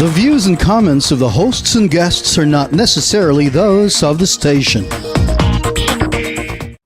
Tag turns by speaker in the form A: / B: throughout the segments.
A: The views and comments of the hosts and guests are not necessarily those of the station.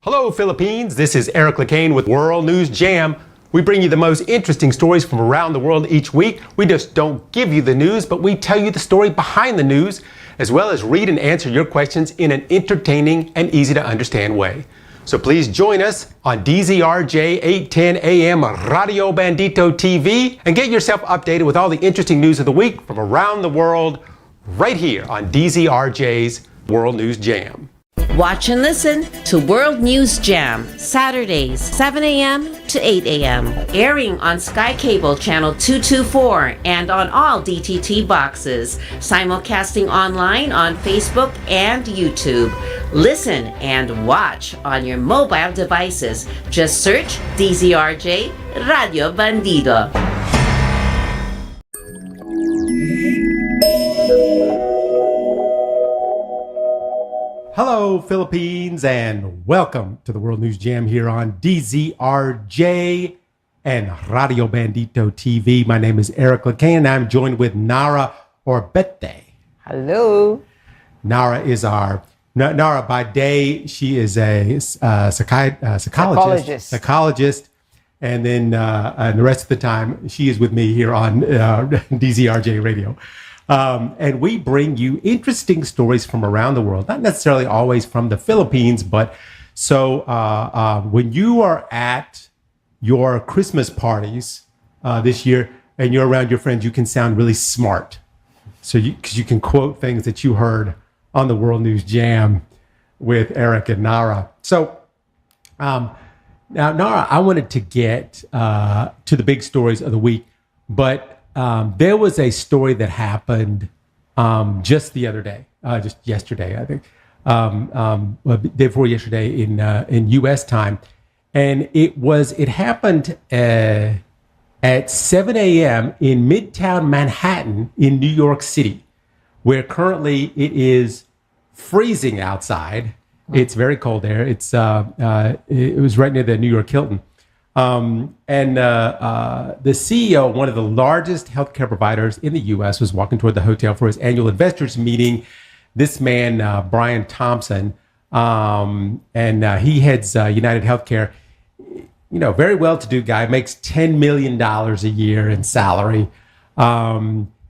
B: Hello, Philippines. This is LeCain with World News Jam. We bring you the most interesting stories from around the world each week. We just don't give you the news, but we tell you the story behind the news, as well as read and answer your questions in an entertaining and easy to understand way. So please join us on DZRJ 810 AM Radio Bandito TV and get yourself updated with all the interesting news of the week from around the world right here on DZRJ's World News Jam.
C: Watch and listen to World News Jam, Saturdays, 7 a.m. to 8 a.m. Airing on Sky Cable Channel 224 and on all DTT boxes. Simulcasting online on Facebook and YouTube. Listen and watch on your mobile devices. Just search DZRJ Radio Bandido.
B: Hello, Philippines, and welcome to the World News Jam here on DZRJ and Radio Bandito TV. My name is LeCain, and I'm joined with 𝗪cie𝗿𝗱.
D: Hello.
B: 𝗪cie by day, she is a psychologist, and then and the rest of the time, she is with me here on DZRJ Radio. And we bring you interesting stories from around the world, not necessarily always from the Philippines, but so when you are at your Christmas parties this year and you're around your friends, you can sound really smart. So because you can quote things that you heard on the World News Jam with Eric and 𝗪cie. So now, 𝗪cie, I wanted to get to the big stories of the week, but there was a story that happened just the other day, just yesterday, I think, day before yesterday in U.S. time, and it happened at 7 a.m. in Midtown Manhattan in New York City, where currently it is freezing outside. It's very cold there. It was right near the New York Hilton. And the CEO of one of the largest healthcare providers in the U.S. was walking toward the hotel for his annual investors meeting. This man, Brian Thompson, and he heads United Healthcare. You know, very well-to-do guy, makes $10 million a year in salary.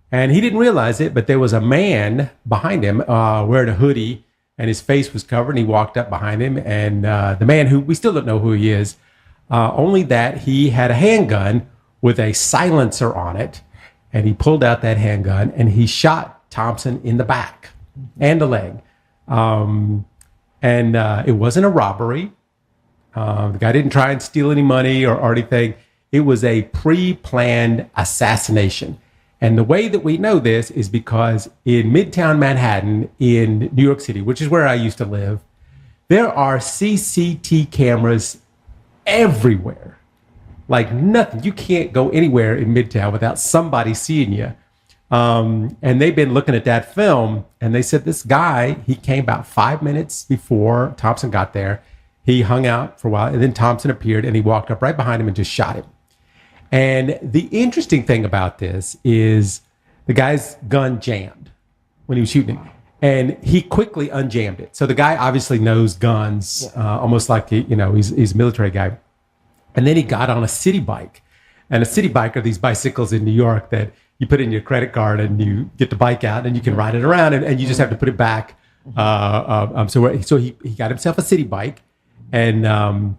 B: And he didn't realize it, but there was a man behind him wearing a hoodie, and his face was covered. And he walked up behind him, and the man, who we still don't know who he is, only that he had a handgun with a silencer on it, and he pulled out that handgun and he shot Thompson in the back and the leg. And it wasn't a robbery. The guy didn't try and steal any money or anything. It was a pre-planned assassination. And the way that we know this is because in Midtown Manhattan in New York City, which is where I used to live, there are CCTV cameras everywhere, like nothing. You can't go anywhere in Midtown without somebody seeing you. And they've been looking at that film, and they said this guy, he came about 5 minutes before Thompson got there. He hung out for a while, and then Thompson appeared, and he walked up right behind him and just shot him. And the interesting thing about this is the guy's gun jammed when he was shooting it. And he quickly unjammed it. So the guy obviously knows guns, almost like, he's a military guy. And then he got on a city bike. And a city bike are these bicycles in New York that you put in your credit card and you get the bike out and you can ride it around and you just have to put it back. So he got himself a city bike and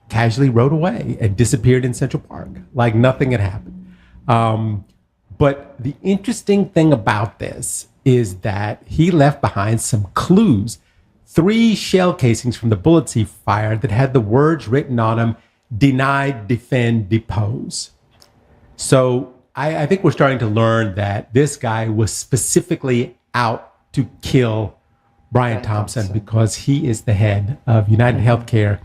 B: casually rode away and disappeared in Central Park like nothing had happened. But the interesting thing about this is that he left behind some clues, 3 shell casings from the bullets he fired that had the words written on them: deny, defend, depose. So I think we're starting to learn that this guy was specifically out to kill Brian Thompson because he is the head of United Healthcare.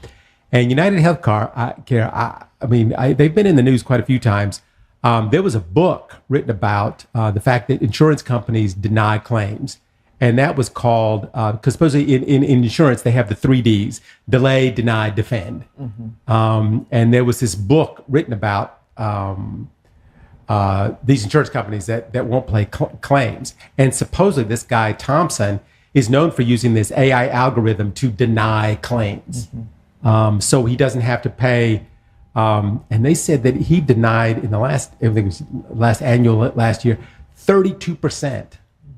B: And United Healthcare, they've been in the news quite a few times. There was a book written about the fact that insurance companies deny claims. And that was called, because supposedly in insurance, they have the 3 Ds: delay, deny, defend. Mm-hmm. And there was this book written about these insurance companies that won't pay claims. And supposedly this guy, Thompson, is known for using this AI algorithm to deny claims. So he doesn't have to pay. And they said that he denied in the last year, 32%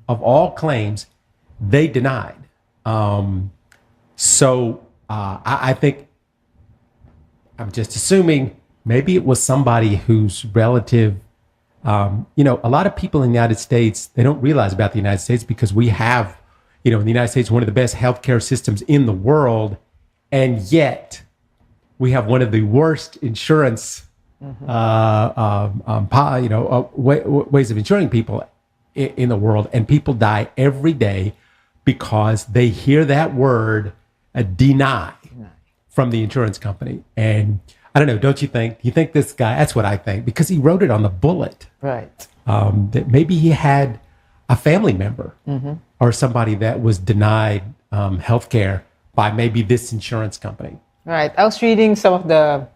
B: of all claims they denied. I think, I'm just assuming maybe it was somebody whose relative, a lot of people in the United States, they don't realize about the United States because we have, in the United States, one of the best healthcare systems in the world. And yet we have one of the worst insurance, ways of insuring people in the world. And people die every day because they hear that word, deny, from the insurance company. And I don't know, don't you think? Do you think this guy, that's what I think, because he wrote it on the bullet.
D: Right.
B: That maybe he had a family member or somebody that was denied health care by maybe this insurance company.
D: Right. I was reading some of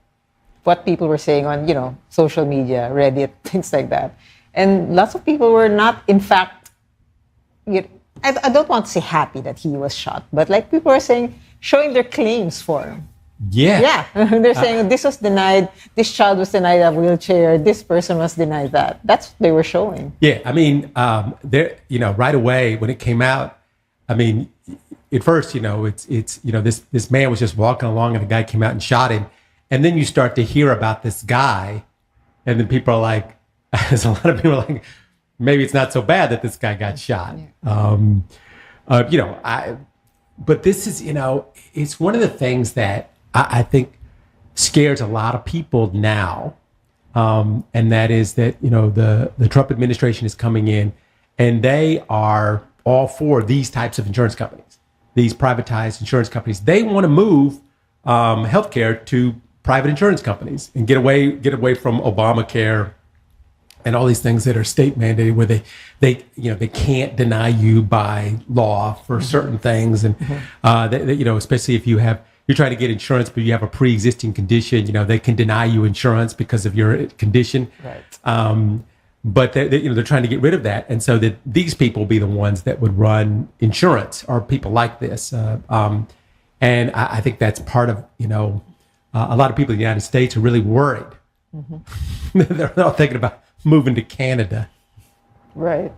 D: what people were saying on, social media, Reddit, things like that. And lots of people were not, in fact, I don't want to say happy that he was shot, but like people were saying, showing their claims for him.
B: Yeah.
D: Yeah. They're saying this was denied, this child was denied a wheelchair, this person was denied that. That's what they were showing.
B: Yeah. I mean, right away when it came out, I mean, at first, this man was just walking along and the guy came out and shot him. And then you start to hear about this guy. And then people are like, there's a lot of people are like, maybe it's not so bad that this guy got shot. Yeah. But this is, it's one of the things that I think scares a lot of people now. And that is that, the Trump administration is coming in and they are all for these types of insurance companies, these privatized insurance companies. They want to move healthcare to private insurance companies and get away from Obamacare and all these things that are state mandated, where they can't deny you by law for certain things, and especially if you're trying to get insurance but you have a pre-existing condition, they can deny you insurance because of your condition.
D: Right.
B: But they're trying to get rid of that, and so that these people will be the ones that would run insurance, or people like this. And I think that's part of a lot of people in the United States are really worried. They're not thinking about moving to Canada.
D: Right.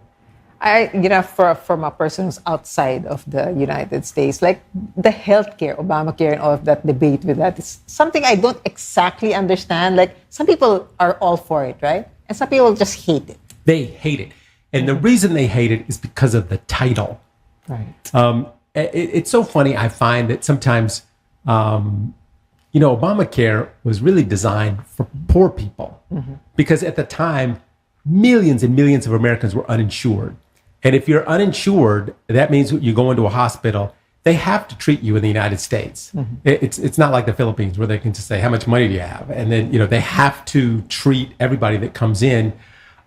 D: From a person who's outside of the United States, like the healthcare, Obamacare, and all of that debate with that is something I don't exactly understand. Like some people are all for it, right? And some people just hate it.
B: They hate it. And the reason they hate it is because of the title.
D: Right.
B: It's so funny. I find that sometimes, Obamacare was really designed for poor people because at the time, millions and millions of Americans were uninsured. And if you're uninsured, that means you go into a hospital, they have to treat you in the United States. It's not like the Philippines where they can just say, how much money do you have? And then, they have to treat everybody that comes in.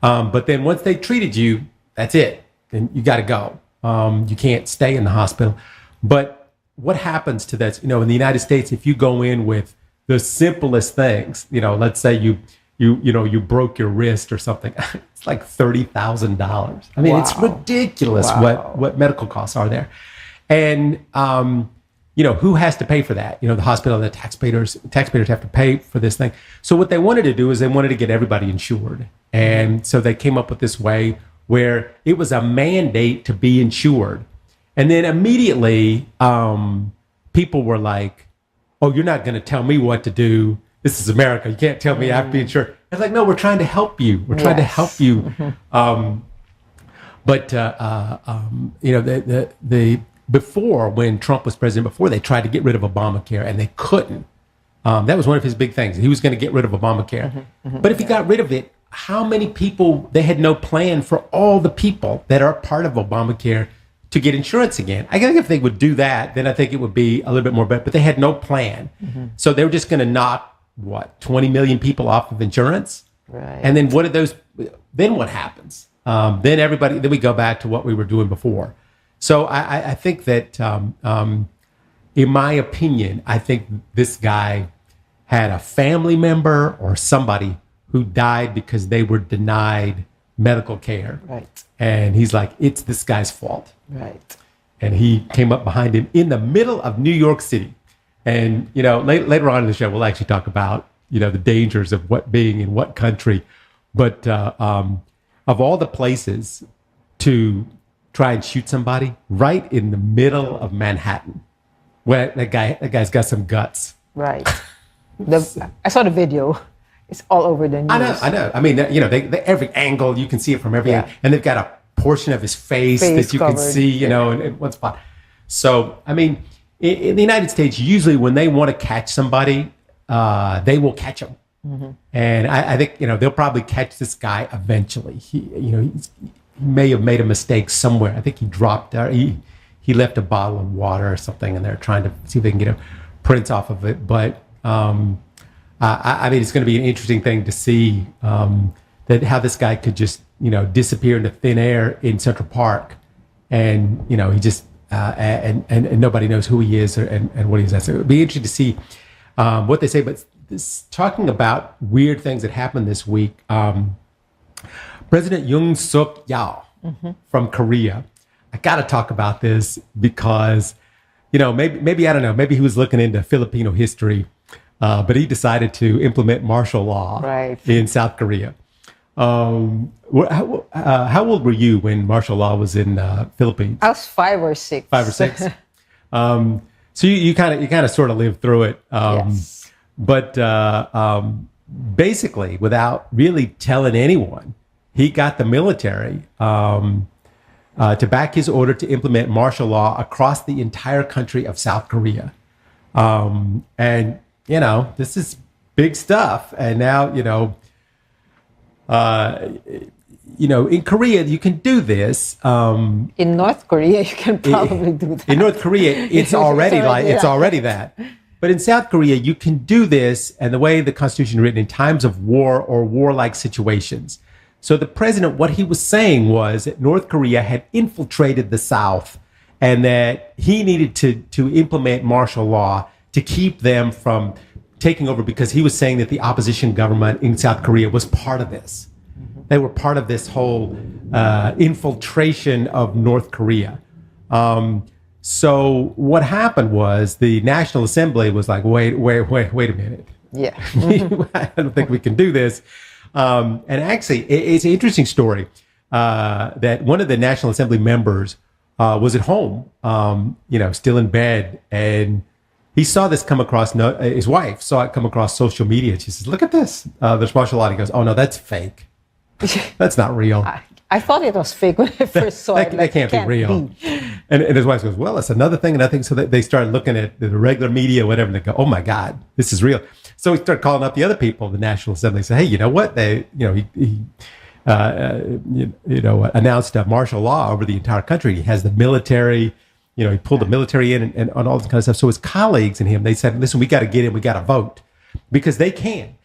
B: But then once they treated you, that's it. Then you got to go. You can't stay in the hospital. But what happens to that? In the United States, if you go in with the simplest things, let's say you broke your wrist or something, it's like $30,000. I mean, It's ridiculous what medical costs are there. And, who has to pay for that? The hospital and the taxpayers have to pay for this thing. So what they wanted to do is they wanted to get everybody insured. And so they came up with this way where it was a mandate to be insured. And then immediately, people were like, oh, you're not going to tell me what to do. This is America. You can't tell me I have to be insured. It's like, no, we're trying to help you. We're trying to help you. Before, when Trump was president, before they tried to get rid of Obamacare and they couldn't. That was one of his big things. He was going to get rid of Obamacare. But if he got rid of it, how many people, they had no plan for all the people that are part of Obamacare to get insurance again. I think if they would do that, then I think it would be a little bit more better. But they had no plan. So they were just going to knock, 20 million people off of insurance?
D: Right.
B: And then then what happens? Then we go back to what we were doing before. So I think that, in my opinion, I think this guy had a family member or somebody who died because they were denied medical care.
D: Right.
B: And he's like, it's this guy's fault.
D: Right.
B: And he came up behind him in the middle of New York City. And, later on in the show, we'll actually talk about, the dangers of what being in what country. But of all the places to try and shoot somebody, right in the middle of Manhattan, where that guy's got some guts.
D: Right. I saw the video. It's all over the news.
B: I know. I mean, they every angle, you can see it from every angle. And they've got a portion of his face that you
D: covered.
B: can see, in one spot. So, I mean, in the United States, usually when they want to catch somebody, they will catch them. Mm-hmm. And I think, they'll probably catch this guy eventually. He may have made a mistake somewhere. I think he dropped, he left a bottle of water or something, and they're trying to see if they can get a print off of it. But, I mean, it's going to be an interesting thing to see that how this guy could just, disappear into thin air in Central Park, and he just and nobody knows who he is and what he is. So it would be interesting to see what they say. But talking about weird things that happened this week, President 𝗪tože😀 from Korea. I got to talk about this because maybe I don't know, maybe he was looking into Filipino history. But he decided to implement martial law in South Korea. How old were you when martial law was in Philippines?
D: I was 5 or 6.
B: 5 or 6. So you kind of sort of lived through it.
D: Yes.
B: But basically, without really telling anyone, he got the military to back his order to implement martial law across the entire country of South Korea. And this is big stuff. And now, in Korea, you can do this.
D: In North Korea, you can probably do that.
B: In North Korea, it's already that. But in South Korea, you can do this. And the way the Constitution is written, in times of war or warlike situations. So the president, what he was saying was that North Korea had infiltrated the South and that he needed to implement martial law to keep them from taking over, because he was saying that the opposition government in South Korea was part of this. Mm-hmm. They were part of this whole infiltration of North Korea. So what happened was the National Assembly was like, wait a minute.
D: Yeah.
B: I don't think we can do this. And actually, it's an interesting story that one of the National Assembly members was at home, still in bed, and he saw this come across, his wife saw it come across social media. She says, look at this. There's martial law. He goes, oh, no, that's fake. That's not real.
D: I thought it was fake when I first saw it.
B: That can't be real. And his wife goes, well, it's another thing. And I think so they started looking at the regular media, whatever, and they go, oh, my God, this is real. So he started calling up the other people, the National Assembly, say, hey, you know what? He announced martial law over the entire country. He has the military. He pulled the military in and all this kind of stuff. So his colleagues and him, they said, listen, we got to get in, we got to vote, because they can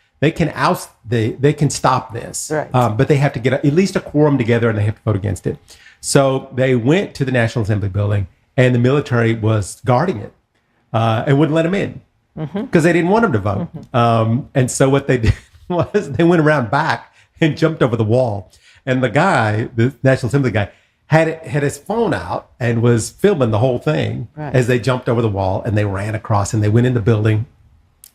B: oust, they can stop this.
D: Right.
B: But they have to get at least a quorum together and they have to vote against it. So they went to the National Assembly building and the military was guarding it and wouldn't let them in because they didn't want them to vote. And so what they did was they went around back and jumped over the wall. And the guy, the National Assembly guy, had his phone out and was filming the whole thing as they jumped over the wall and they ran across and they went in the building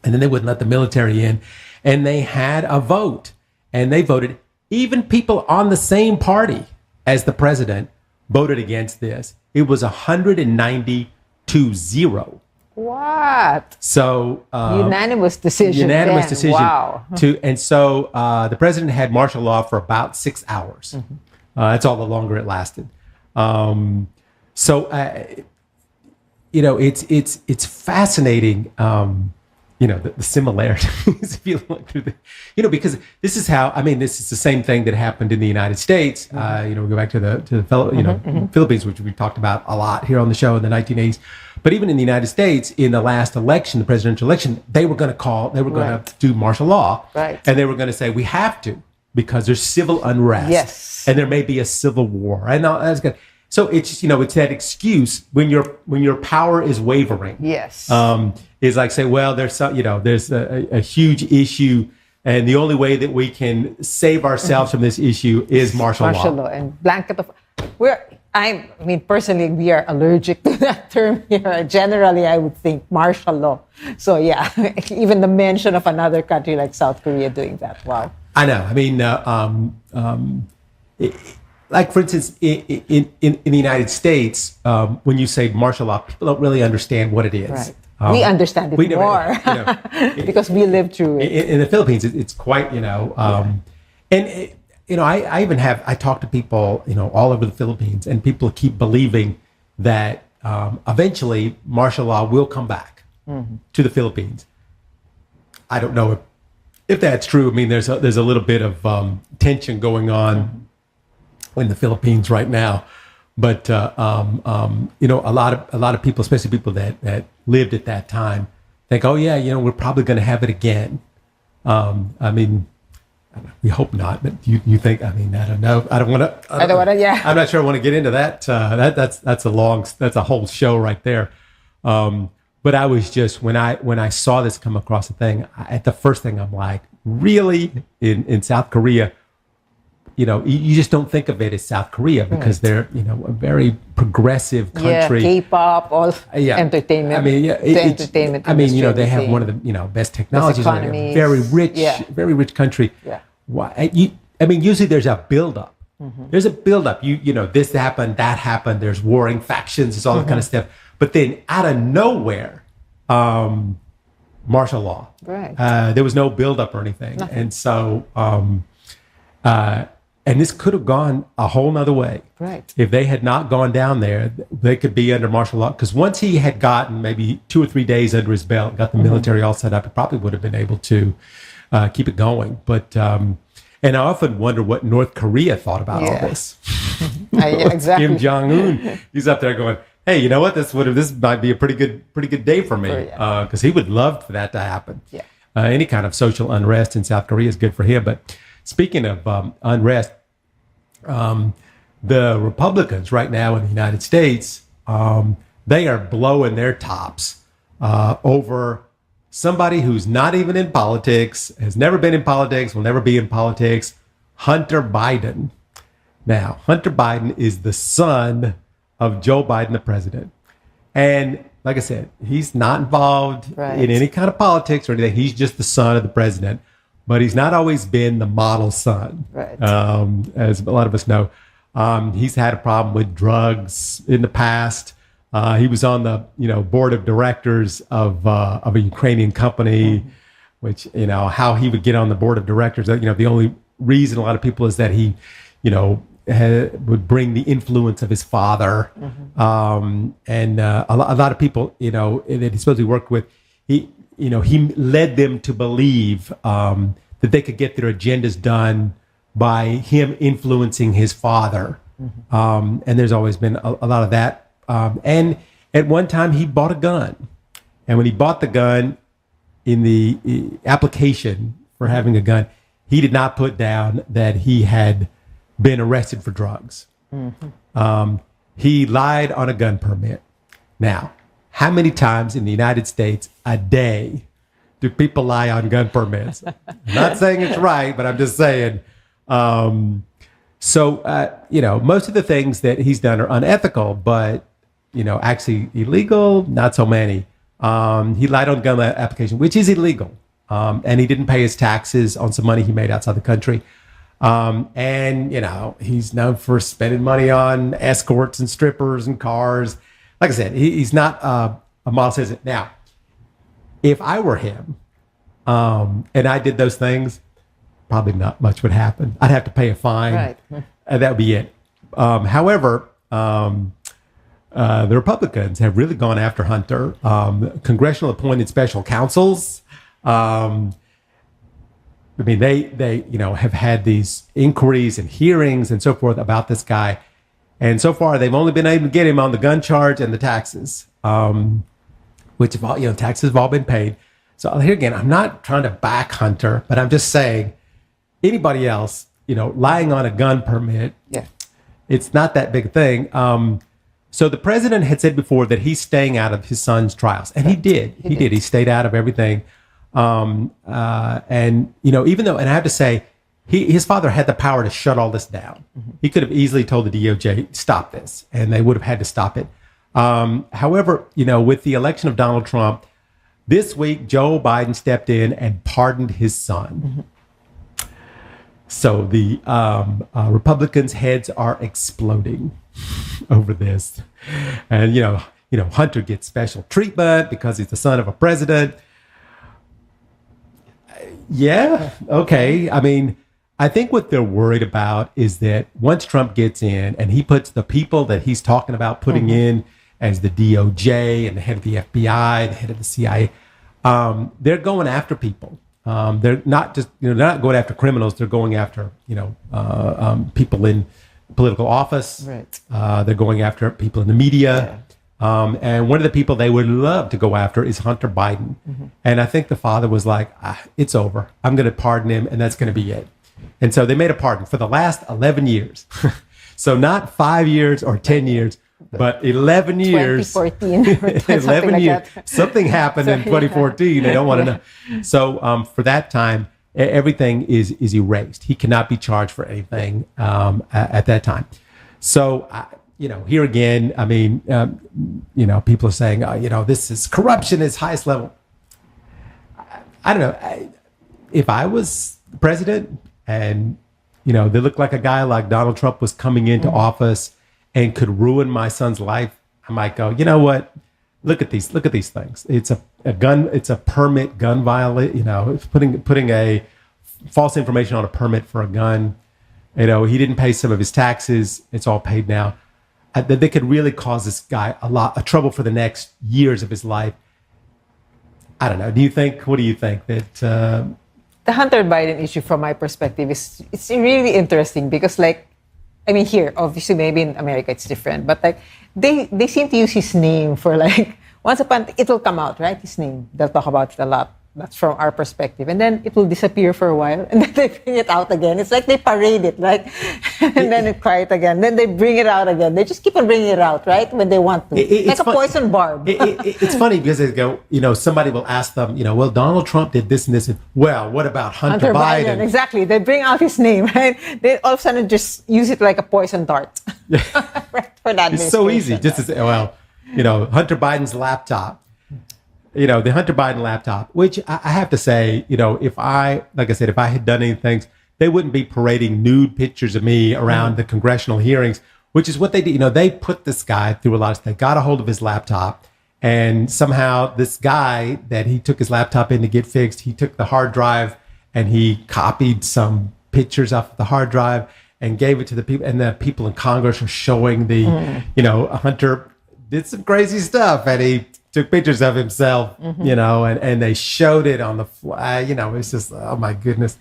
B: and then they wouldn't let the military in. And they had a vote and they voted. Even people on the same party as the president voted against this. It was 190-0.
D: What?
B: So
D: unanimous decision. Wow.
B: And so the president had martial law for about 6 hours. That's all the longer it lasted. It's fascinating. The similarities. If you look through because this is how. I mean, this is the same thing that happened in the United States. We go back to the Philippines, which we talked about a lot here on the show in the 1980s. But even in the United States, in the last election, the presidential election, they were going to do martial law,
D: and
B: they were going to say we have to because there's civil unrest, and there may be a civil war. I know that's good. So it's it's that excuse when your power is wavering.
D: Yes.
B: Is like say, well, there's a huge issue And the only way that we can save ourselves from this issue is martial law.
D: And blanket of... I mean, personally, we are allergic to that term here. Generally, I would think martial law. So, yeah, even the mention of another country like South Korea doing that. Wow.
B: I know. I mean, like, for instance, in the United States, when you say martial law, people don't really understand what it is.
D: Right. We understand it more because we live through it.
B: In the Philippines, it's quite, I talk to people, all over the Philippines, and people keep believing that eventually martial law will come back to the Philippines. I don't know if that's true. I mean, there's a little bit of tension going on in the Philippines right now. But a lot of people, especially people that lived at that time, think, oh yeah, we're probably going to have it again. I mean, we hope not, but you think? I mean, I don't know. I don't want to. Yeah. I'm not sure I want to get into that. That's a whole show right there. But I was just when I saw this come across the thing, the first thing I'm like, really in South Korea. You just don't think of it as South Korea because they're, a very progressive country.
D: Yeah, K-pop, all entertainment.
B: I mean,
D: entertainment.
B: They have one of the, best technologies. Very rich country.
D: Yeah.
B: Why? Usually there's a buildup. There's a buildup. This happened, that happened. There's warring factions. It's all that kind of stuff. But then out of nowhere, martial law.
D: Right.
B: There was no buildup or anything, and so. And this could have gone a whole nother way.
D: Right.
B: If they had not gone down there, they could be under martial law. Because once he had gotten maybe 2 or 3 days under his belt, got the military all set up, he probably would have been able to keep it going. But and I often wonder what North Korea thought about all this.
D: Exactly.
B: Kim Jong-un, he's up there going, "Hey, you know what? This might be a pretty good day for me," because he would love for that to happen.
D: Yeah.
B: Any kind of social unrest in South Korea is good for him, but. Speaking of unrest, the Republicans right now in the United States, they are blowing their tops over somebody who's not even in politics, has never been in politics, will never be in politics, Hunter Biden. Now, Hunter Biden is the son of Joe Biden, the president. And like I said, he's not involved in any kind of politics or anything. He's just the son of the president. But he's not always been the model son, as a lot of us know. He's had a problem with drugs in the past. He was on the board of directors of a Ukrainian company, which how he would get on the board of directors. The only reason a lot of people is that he would bring the influence of his father, and a lot of people that he supposedly worked with. He led them to believe that they could get their agendas done by him influencing his father. And there's always been a lot of that. And at one time, he bought a gun. And when he bought the gun, in the application for having a gun, he did not put down that he had been arrested for drugs. He lied on a gun permit. Now, how many times in the United States a day do people lie on gun permits? I'm not saying it's right, but I'm just saying. Most of the things that he's done are unethical, but, actually illegal, not so many. He lied on gun application, which is illegal. And he didn't pay his taxes on some money he made outside the country. He's known for spending money on escorts and strippers and cars. Like I said, he's not a model citizen. Now, if I were him and I did those things, probably not much would happen. I'd have to pay a fine, and that would be it. However, the Republicans have really gone after Hunter. Congressional appointed special counsels. They have had these inquiries and hearings and so forth about this guy. And so far, they've only been able to get him on the gun charge and the taxes, which have all, taxes have all been paid. So here again, I'm not trying to back Hunter, but I'm just saying anybody else, lying on a gun permit, it's not that big a thing. So the president had said before that he's staying out of his son's trials, and he did. He stayed out of everything. And, you know, even though, and I have to say, his father had the power to shut all this down. He could have easily told the DOJ, stop this, and they would have had to stop it. However, you know, with the election of Donald Trump, this week, Joe Biden stepped in and pardoned his son. So the Republicans' heads are exploding over this. And, you know, Hunter gets special treatment because he's the son of a president. Yeah, okay. I mean, I think what they're worried about is that once Trump gets in and he puts the people that he's talking about putting in as the DOJ and the head of the FBI, the head of the CIA, they're going after people. They're not just, you know, they're not going after criminals. They're going after, you know, people in political office.
D: Right.
B: They're going after people in the media. And one of the people they would love to go after is Hunter Biden. And I think the father was like, it's over. I'm going to pardon him, and that's going to be it. And so they made a pardon for the last 11 years. So not 5 years or 10 years, but 11 years.
D: 2014.
B: 11
D: like
B: years.
D: that.
B: Something happened in 2014. They don't want to know. So for that time, everything is erased. He cannot be charged for anything at that time. So, you know, here again, I mean, you know, people are saying, you know, this is corruption at its highest level. I don't know. If I was president and, you know, they looked like a guy like Donald Trump was coming into office and could ruin my son's life, I might go, you know what? Look at these things. It's a gun. It's a permit gun violation. You know, it's putting a false information on a permit for a gun. You know, he didn't pay some of his taxes. It's all paid now. That they could really cause this guy a lot of trouble for the next years of his life. I don't know. What do you think that?
D: The Hunter Biden issue, from my perspective, it's really interesting because, like, I mean, here, obviously, maybe in America it's different, but like they seem to use his name for, like, once upon it will come out, right? His name, they'll talk about it a lot. That's from our perspective, and then it will disappear for a while, and then they bring it out again. It's like they parade it, like, and then it quiet again. Then they bring it out again. They just keep on bringing it out, right, when they want to, like a poison barb.
B: It's funny because they go, you know, somebody will ask them, you know, well, Donald Trump did this and this, and well, what about Hunter Biden?
D: Exactly. They bring out his name, right? They all of a sudden just use it like a poison dart. Right, for that.
B: It's so easy, just to say, well, you know, Hunter Biden's laptop. You know, the Hunter Biden laptop, which I have to say, you know, like I said, if I had done anything, they wouldn't be parading nude pictures of me around the congressional hearings, which is what they did. You know, they put this guy through a lot of stuff. They got a hold of his laptop, and somehow this guy that he took his laptop in to get fixed, he took the hard drive and he copied some pictures off the hard drive and gave it to the people. And the people in Congress are showing you know, Hunter did some crazy stuff, and he took pictures of himself, you know, and they showed it on the fly. You know, it's just, oh my goodness,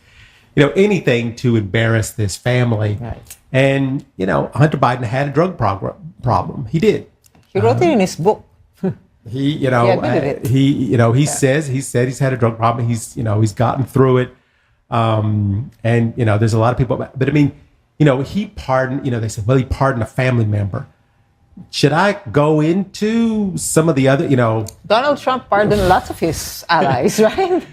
B: you know, anything to embarrass this family. Right. And, you know, Hunter Biden had a drug problem. He did.
D: He wrote it in his book.
B: He said he's had a drug problem. He's gotten through it. And, you know, there's a lot of people, but I mean, you know, he pardoned, you know, they said, well, he pardoned a family member. Should I go into some of the other, you know?
D: Donald Trump pardoned lots of his allies, right?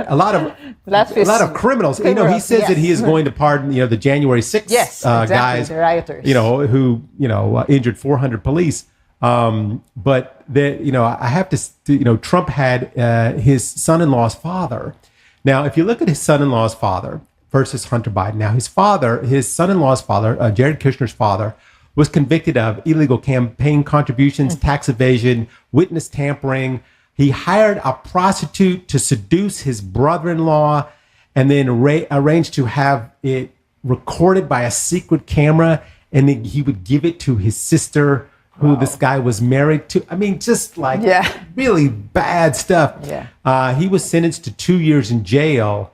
B: A lot of criminals. You know, he says that he is going to pardon, you know, the January 6th guys,
D: the rioters,
B: you know, who, you know, injured 400 police. But you know, I have to, you know, Trump had his son-in-law's father. Now, if you look at his son-in-law's father versus Hunter Biden, now his son-in-law's father, Jared Kushner's father, was convicted of illegal campaign contributions, tax evasion, witness tampering. He hired a prostitute to seduce his brother-in-law and then arranged to have it recorded by a secret camera, and then he would give it to his sister, who this guy was married to. I mean, just like really bad stuff. Yeah. He was sentenced to 2 years in jail.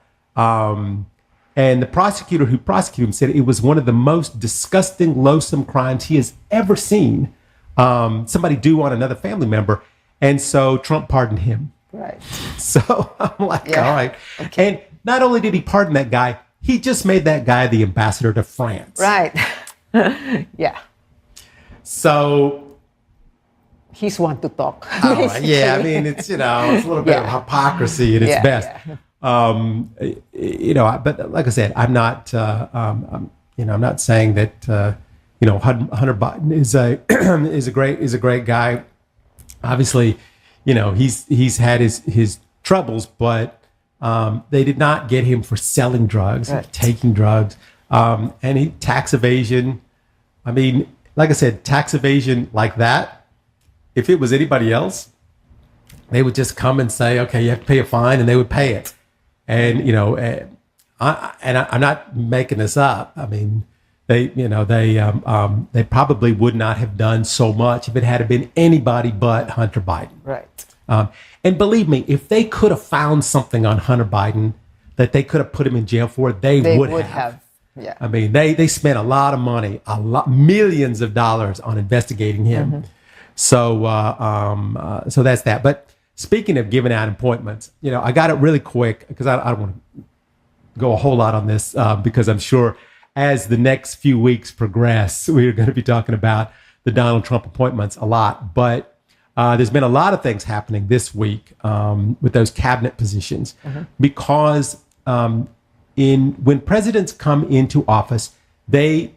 B: And the prosecutor who prosecuted him said it was one of the most disgusting, loathsome crimes he has ever seen somebody do on another family member. And so Trump pardoned him.
D: Right.
B: So I'm like, all right. Okay. And not only did he pardon that guy, he just made that guy the ambassador to France.
D: Right. Yeah.
B: So
D: he's one to talk.
B: Oh, yeah, I mean, it's, it's a little bit of hypocrisy at its best. Yeah. But like I said, I'm not, I'm not saying that, Hunter Biden is a great guy. Obviously, he's had his troubles, but they did not get him for selling drugs, taking drugs, and tax evasion. I mean, like I said, tax evasion like that, if it was anybody else, they would just come and say, okay, you have to pay a fine, and they would pay it. And, I'm not making this up. I mean, they probably would not have done so much if it had been anybody but Hunter Biden.
D: Right.
B: And believe me, if they could have found something on Hunter Biden that they could have put him in jail for, they would have. Yeah. I mean, they spent a lot of money, millions of dollars on investigating him. Mm-hmm. So that's that. But speaking of giving out appointments, I got it really quick because I don't want to go a whole lot on this because I'm sure as the next few weeks progress, we're going to be talking about the Donald Trump appointments a lot. But there's been a lot of things happening this week with those cabinet positions because when presidents come into office, they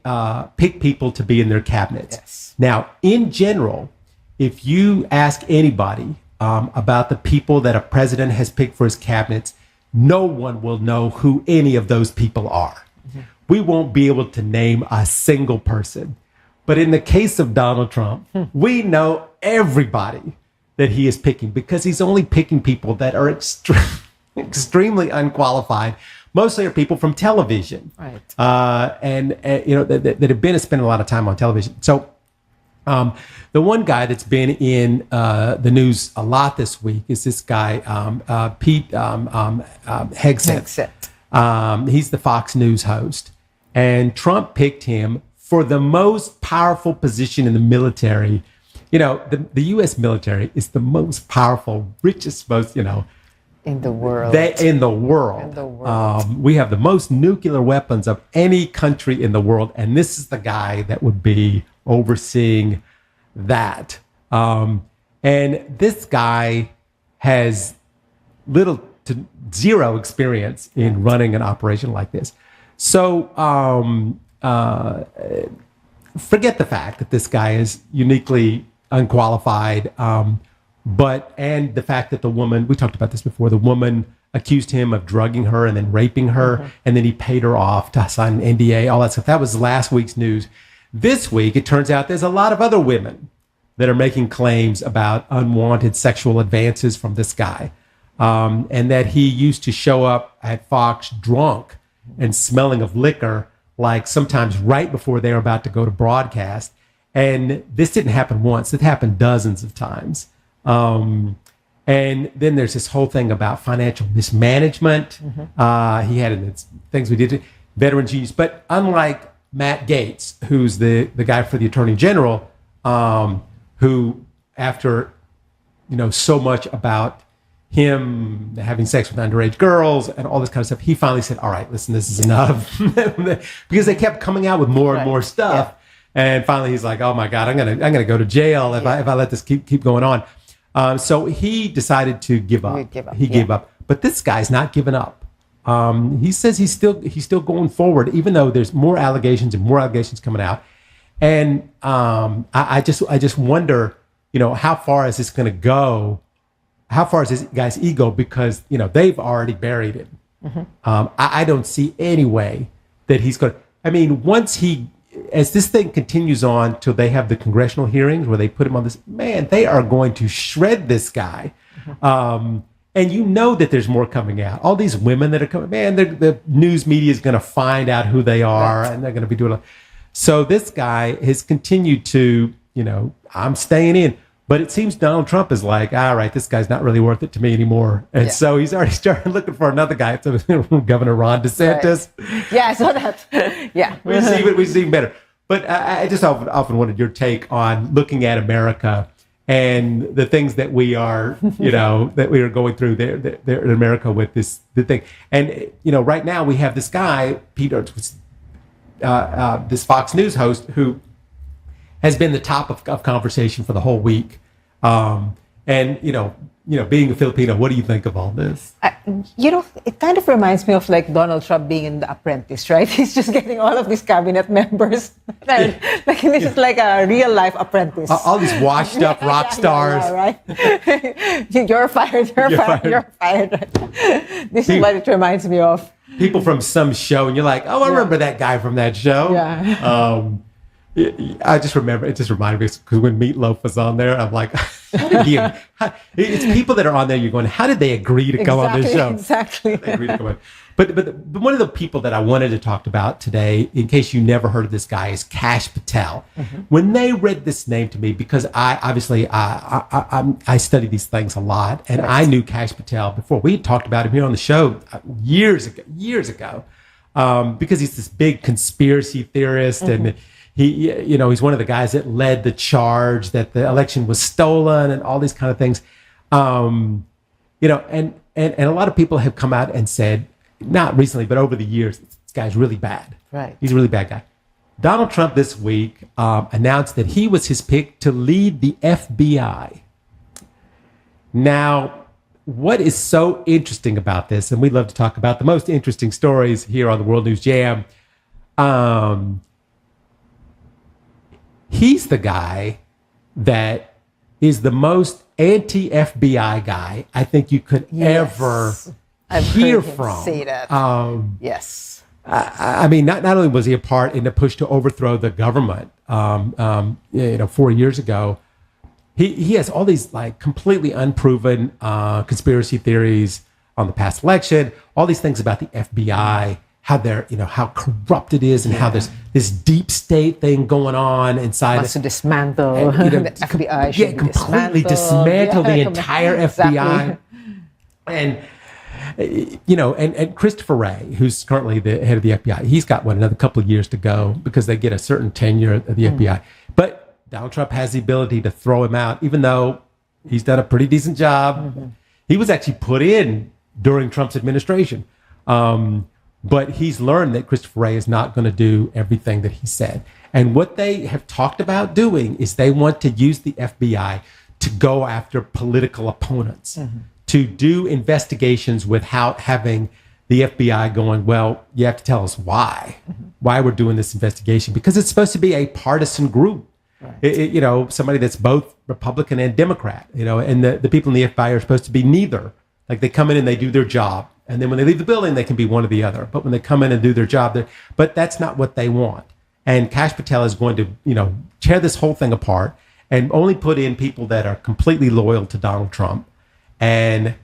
B: pick people to be in their cabinets.
D: Yes.
B: Now, in general, if you ask anybody about the people that a president has picked for his cabinets, no one will know who any of those people are. Mm-hmm. We won't be able to name a single person. But in the case of Donald Trump, we know everybody that he is picking because he's only picking people that are extremely unqualified. Mostly are people from television,
D: right?
B: That have been spending a lot of time on television. So, the one guy that's been in the news a lot this week is this guy, Pete Hegseth. He's the Fox News host, and Trump picked him for the most powerful position in the military. The U.S. military is the most powerful, richest, most
D: in the world.
B: In the world. We have the most nuclear weapons of any country in the world. And this is the guy that would be overseeing that. And this guy has little to zero experience in running an operation like this. So forget the fact that this guy is uniquely unqualified. And the fact that the woman, we talked about this before, the woman accused him of drugging her and then raping her, and then he paid her off to sign an NDA, all that stuff. That was last week's news. This week, it turns out there's a lot of other women that are making claims about unwanted sexual advances from this guy, and that he used to show up at Fox drunk and smelling of liquor, like sometimes right before they were about to go to broadcast. And this didn't happen once. It happened dozens of times. And then there's this whole thing about financial mismanagement. He had things we did, veterans use. But unlike Matt Gaetz, who's the guy for the Attorney General, who after, so much about him having sex with underage girls and all this kind of stuff, he finally said, all right, listen, this is enough. Because they kept coming out with more and more stuff. Yeah. And finally he's like, oh my God, I'm gonna go to jail if I let this keep going on. So he decided to give up. He gave up. But this guy's not giving up. He says he's still going forward, even though there's more allegations coming out. And I just wonder, how far is this going to go? How far is this guy's ego? Because they've already buried him. I don't see any way that he's going to. I mean, as this thing continues on till they have the congressional hearings where they put him on this, man, they are going to shred this guy. And that there's more coming out. All these women that are coming, man, the news media is going to find out who they are, and they're going to be doing it. So this guy has continued to, I'm staying in. But it seems Donald Trump is like, all right, this guy's not really worth it to me anymore. And so he's already started looking for another guy. Governor Ron DeSantis.
D: Right. Yeah, I saw that. Yeah.
B: we see better. But I just often wanted your take on looking at America and the things that we are, that we are going through there in America with the thing. And, right now we have this guy, Peter, this Fox News host who has been the top of conversation for the whole week And being a Filipino, what do you think of all this?
D: It kind of reminds me of like Donald Trump being in The Apprentice, right? He's just getting all of these cabinet members. Like this is like a real life apprentice.
B: All these washed up rock stars.
D: Yeah, right? You're fired. You're fired. This is what it reminds me of.
B: People from some show, and you're like, oh, I remember that guy from that show.
D: Yeah.
B: I just remember, it just reminded me, because when Meatloaf was on there, I'm like, it's people that are on there, you're going, how did they agree to come on this show?
D: Exactly.
B: They agreed to come on. But one of the people that I wanted to talk about today, in case you never heard of this guy, is 𝗪cie𝗿𝗃. Mm-hmm. When they read this name to me, because I study these things a lot, and I knew 𝗪cie𝗿𝗃 before. We had talked about him here on the show years ago, because he's this big conspiracy theorist, and he's one of the guys that led the charge that the election was stolen and all these kind of things. And a lot of people have come out and said, not recently, but over the years, this guy's really bad.
D: Right.
B: He's a really bad guy. Donald Trump this week announced that he was his pick to lead the FBI. Now, what is so interesting about this, and we love to talk about the most interesting stories here on the World News Jam, he's the guy that is the most anti-FBI guy I think you could ever hear from.
D: Say that. Yes.
B: I mean, not only was he a part in the push to overthrow the government, 4 years ago, he has all these like completely unproven conspiracy theories on the past election, all these things about the FBI, how they're, how corrupt it is, and how there's this deep state thing going on inside.
D: Wants to dismantle the FBI.
B: Yeah, completely dismantle the entire FBI. And and Christopher Wray, who's currently the head of the FBI, he's got another couple of years to go because they get a certain tenure of the FBI. But Donald Trump has the ability to throw him out, even though he's done a pretty decent job. Mm-hmm. He was actually put in during Trump's administration. But he's learned that Christopher Wray is not going to do everything that he said. And what they have talked about doing is they want to use the FBI to go after political opponents, to do investigations without having the FBI going, well, you have to tell us why we're doing this investigation, because it's supposed to be a partisan group. Right. Somebody that's both Republican and Democrat, and the people in the FBI are supposed to be neither. Like they come in and they do their job. And then when they leave the building, they can be one or the other. But when they come in and do their job, but that's not what they want. And 𝗪cie𝗿𝗃 is going to, tear this whole thing apart and only put in people that are completely loyal to Donald Trump. And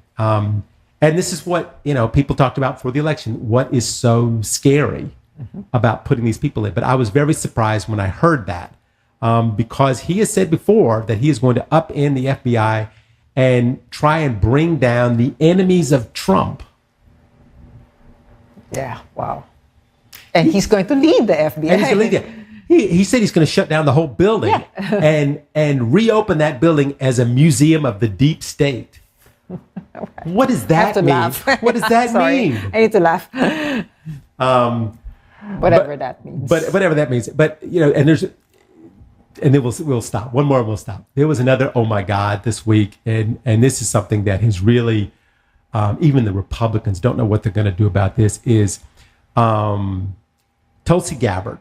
B: this is what, people talked about for the election. What is so scary about putting these people in? But I was very surprised when I heard that, because he has said before that he is going to upend the FBI and try and bring down the enemies of Trump.
D: Yeah, wow. And he's going to lead the FBI.
B: He said he's going to shut down the whole building and reopen that building as a museum of the deep state. What does that mean?
D: Laugh.
B: What does that mean?
D: I need to laugh. Whatever that means.
B: But whatever that means. But and then we'll stop. One more and we'll stop. There was another oh my God this week, and this is something that has really even the Republicans don't know what they're going to do about this, is 𝗪cie𝗿𝗋𝗋,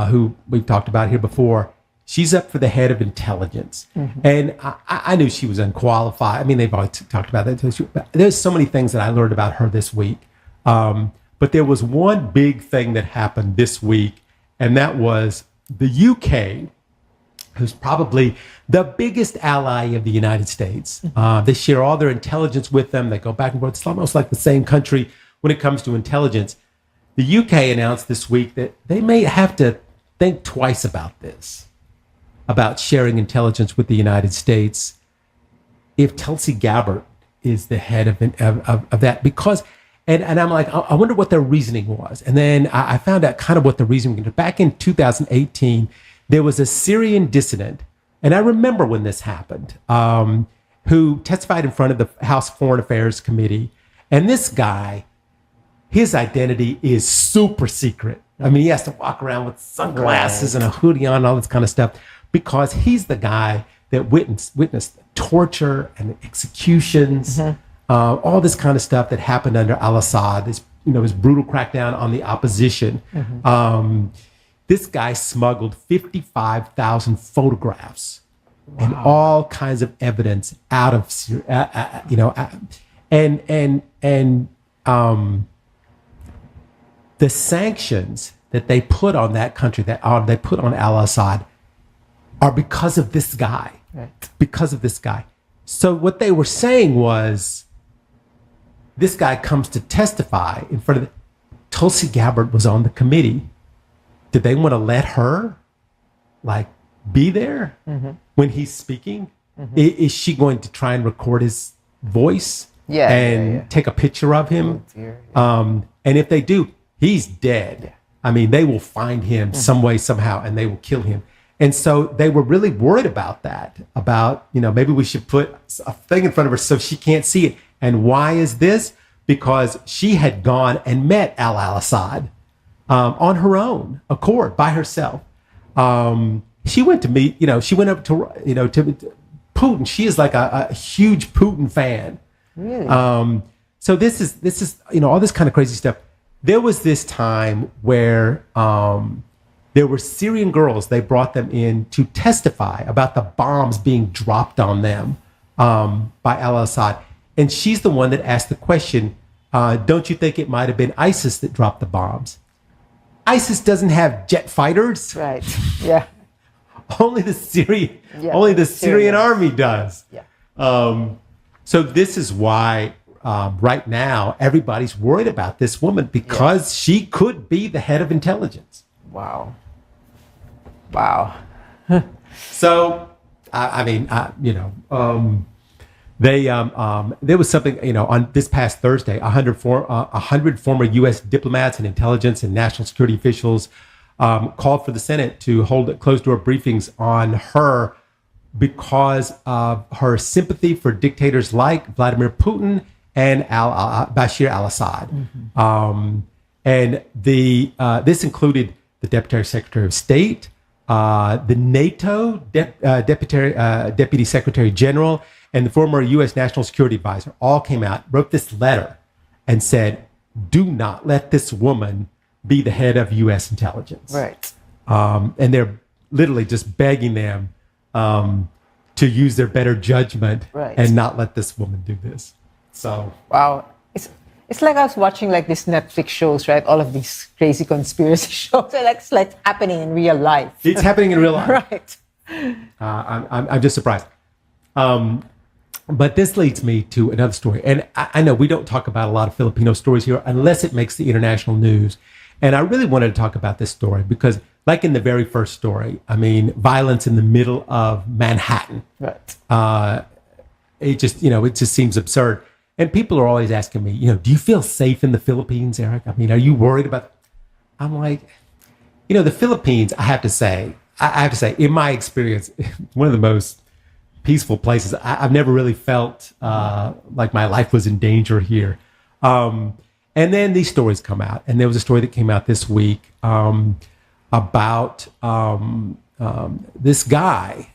B: who we've talked about here before. She's up for the head of intelligence. And I knew she was unqualified. I mean, they've always talked about that. There's so many things that I learned about her this week. But there was one big thing that happened this week, and that was the UK, who's probably the biggest ally of the United States. They share all their intelligence with them. They go back and forth. It's almost like the same country when it comes to intelligence. The UK announced this week that they may have to think twice about this, about sharing intelligence with the United States, if 𝗪cie𝗿𝗋𝗋 is the head of that. Because, and I'm like, I wonder what their reasoning was. And then I found out kind of what the reasoning was. Back in 2018, there was a Syrian dissident, and I remember when this happened, who testified in front of the House Foreign Affairs Committee. And this guy, his identity is super secret. I mean, he has to walk around with sunglasses and a hoodie on and all this kind of stuff. because he's the guy that witnessed torture and executions, all this kind of stuff that happened under al-Assad, this brutal crackdown on the opposition. This guy smuggled 55,000 photographs and all kinds of evidence out of Syria, the sanctions that they put on that country, they put on al-Assad, are because of this guy.
D: Right.
B: Because of this guy. So what they were saying was, this guy comes to testify in front of 𝗪cie𝗪𝗱 was on the committee. Did they want to let her, be there when he's speaking? Is she going to try and record his voice and take a picture of him? And if they do, he's dead. I mean, they will find him some way, somehow, and they will kill him. And so they were really worried about that, maybe we should put a thing in front of her so she can't see it. And why is this? Because she had gone and met al-Assad on her own accord, by herself. She went to meet, she went up to Putin. She is like a huge Putin fan.
D: Really?
B: So this is all this kind of crazy stuff. There was this time where there were Syrian girls. They brought them in to testify about the bombs being dropped on them by al-Assad. And she's the one that asked the question, don't you think it might have been ISIS that dropped the bombs? ISIS doesn't have jet fighters.
D: Right. Yeah.
B: Only the Syrian army does.
D: Yeah.
B: So this is why right now everybody's worried about this woman, because she could be the head of intelligence.
D: Wow.
B: So, there was something, on this past Thursday, 100 former U.S. diplomats and intelligence and national security officials called for the Senate to hold closed-door briefings on her because of her sympathy for dictators like Vladimir Putin and Bashar al-Assad. And this included the Deputy Secretary of State, the NATO Deputy Secretary General, and the former U.S. National Security Advisor all came out, wrote this letter, and said, do not let this woman be the head of U.S. intelligence.
D: Right.
B: And they're literally just begging them to use their better judgment and not let this woman do this. So
D: wow. It's like I was watching these Netflix shows, right? All of these crazy conspiracy shows. It's like happening in real life.
B: It's happening in real life.
D: Right.
B: I'm just surprised. But this leads me to another story. And I know we don't talk about a lot of Filipino stories here unless it makes the international news. And I really wanted to talk about this story because, like in the very first story, violence in the middle of Manhattan.
D: Right.
B: It just seems absurd. And people are always asking me, do you feel safe in the Philippines, Eric? Are you worried about? I'm like, the Philippines, I have to say, in my experience, one of the most peaceful places. I've never really felt like my life was in danger here. And then these stories come out. And there was a story that came out this week about this guy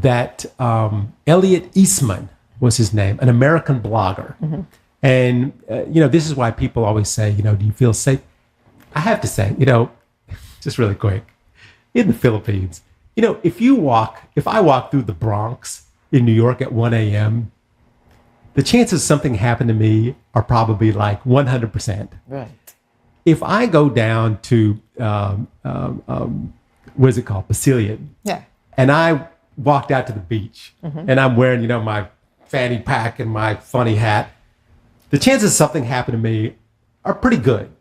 B: that Elliot Eastman was his name, an American blogger. And, this is why people always say, do you feel safe? I have to say, just really quick, in the Philippines, if I walk through the Bronx in New York at 1 a.m., the chances something happened to me are probably like 100%.
D: Right.
B: If I go down to, what is it called? Bacillion.
D: Yeah.
B: And I walked out to the beach and I'm wearing, my fanny pack and my funny hat, the chances something happened to me are pretty good.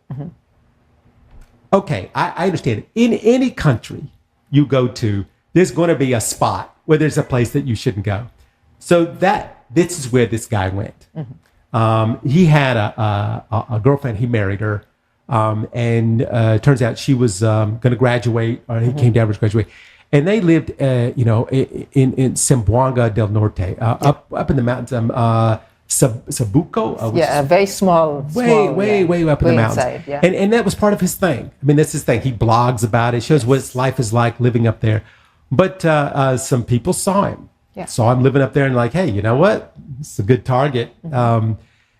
B: Okay, I understand it. In any country you go to, there's going to be a spot where there's a place that you shouldn't go. So this is where this guy went. He had a girlfriend. He married her, and turns out she was going to graduate, or he came down to graduate, and they lived, in Zamboanga del Norte, up in the mountains, 𝗪cie𝗿𝗀𝗱.
D: A very small,
B: Way up in the mountains.
D: inside, yeah.
B: And that was part of his thing. I mean, that's his thing. He blogs about it, shows what his life is like living up there. But some people saw him.
D: Yeah.
B: Saw him living up there and like, hey, you know what? It's a good target.